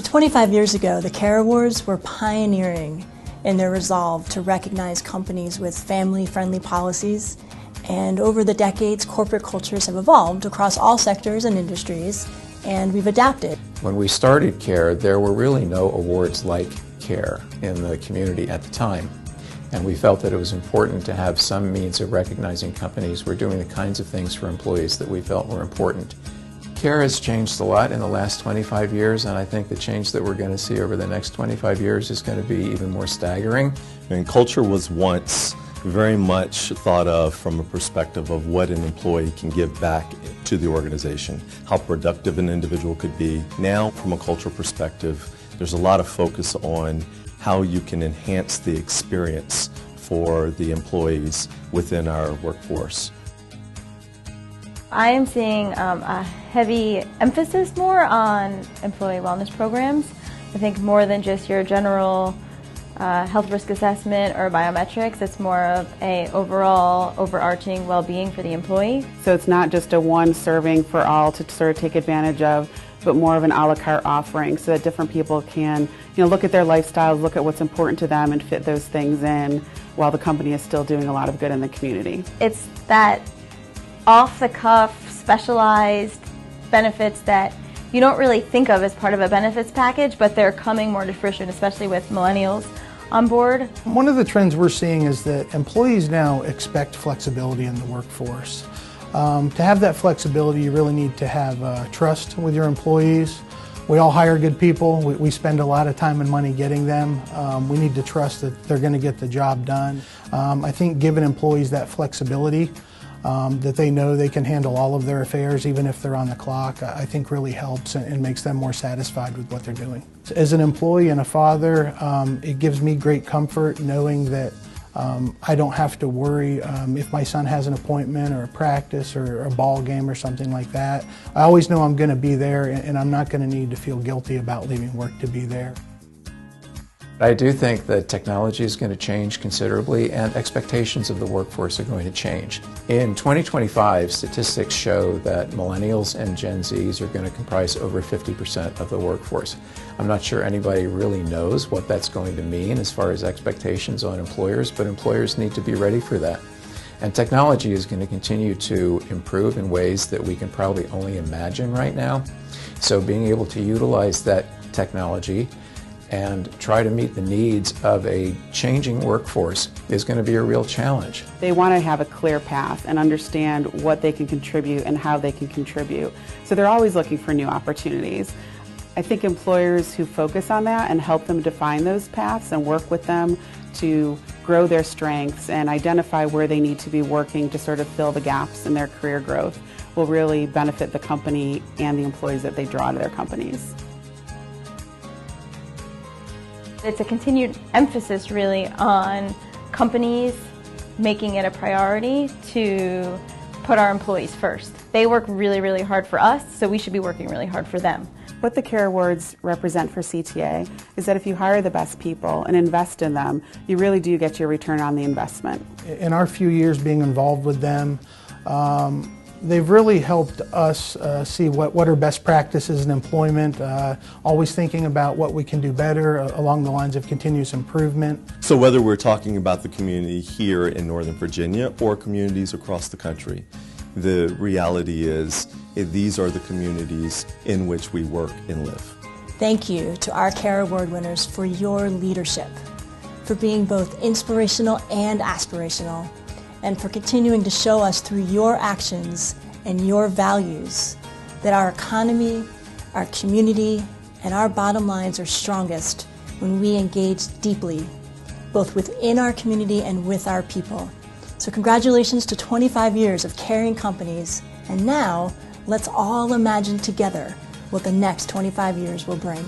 25 years ago, the Care Awards were pioneering in their resolve to recognize companies with family-friendly policies, and over the decades, corporate cultures have evolved across all sectors and industries, and we've adapted. When we started CARE, there were really no awards like CARE in the community at the time, and we felt that it was important to have some means of recognizing companies who were doing the kinds of things for employees that we felt were important. CARE has changed a lot in the last 25 years, and I think the change that we're going to see over the next 25 years is going to be even more staggering. And culture was once very much thought of from a perspective of what an employee can give back to the organization, how productive an individual could be. Now, from a cultural perspective, there's a lot of focus on how you can enhance the experience for the employees within our workforce. I am seeing a heavy emphasis more on employee wellness programs. I think more than just your general health risk assessment or biometrics, it's more of a overall overarching well-being for the employee. So it's not just a one serving for all to sort of take advantage of, but more of an a la carte offering so that different people can look at their lifestyles, look at what's important to them and fit those things in while the company is still doing a lot of good in the community. It's that off-the-cuff, specialized benefits that you don't really think of as part of a benefits package, but they're coming more to fruition, especially with millennials on board. One of the trends we're seeing is that employees now expect flexibility in the workforce. To have that flexibility, you really need to have trust with your employees. We all hire good people. We spend a lot of time and money getting them. We need to trust that they're going to get the job done. I think giving employees that flexibility, that they know they can handle all of their affairs even if they're on the clock, I think really helps and makes them more satisfied with what they're doing. As an employee and a father, it gives me great comfort knowing that I don't have to worry if my son has an appointment or a practice or a ball game or something like that. I always know I'm going to be there and I'm not going to need to feel guilty about leaving work to be there. I do think that technology is going to change considerably and expectations of the workforce are going to change. In 2025, statistics show that millennials and Gen Zs are going to comprise over 50% of the workforce. I'm not sure anybody really knows what that's going to mean as far as expectations on employers, but employers need to be ready for that. And technology is going to continue to improve in ways that we can probably only imagine right now. So being able to utilize that technology and try to meet the needs of a changing workforce is going to be a real challenge. They want to have a clear path and understand what they can contribute and how they can contribute. So they're always looking for new opportunities. I think employers who focus on that and help them define those paths and work with them to grow their strengths and identify where they need to be working to sort of fill the gaps in their career growth will really benefit the company and the employees that they draw to their companies. It's a continued emphasis really on companies making it a priority to put our employees first. They work really, really hard for us, so we should be working really hard for them. What the CARE Awards represent for CTA is that if you hire the best people and invest in them, you really do get your return on the investment. In our few years being involved with them, they've really helped us see what are best practices in employment, always thinking about what we can do better along the lines of continuous improvement. So whether we're talking about the community here in Northern Virginia or communities across the country, the reality is these are the communities in which we work and live. Thank you to our CARE Award winners for your leadership, for being both inspirational and aspirational, and for continuing to show us through your actions and your values that our economy, our community, and our bottom lines are strongest when we engage deeply, both within our community and with our people. So congratulations to 25 years of caring companies, and now let's all imagine together what the next 25 years will bring.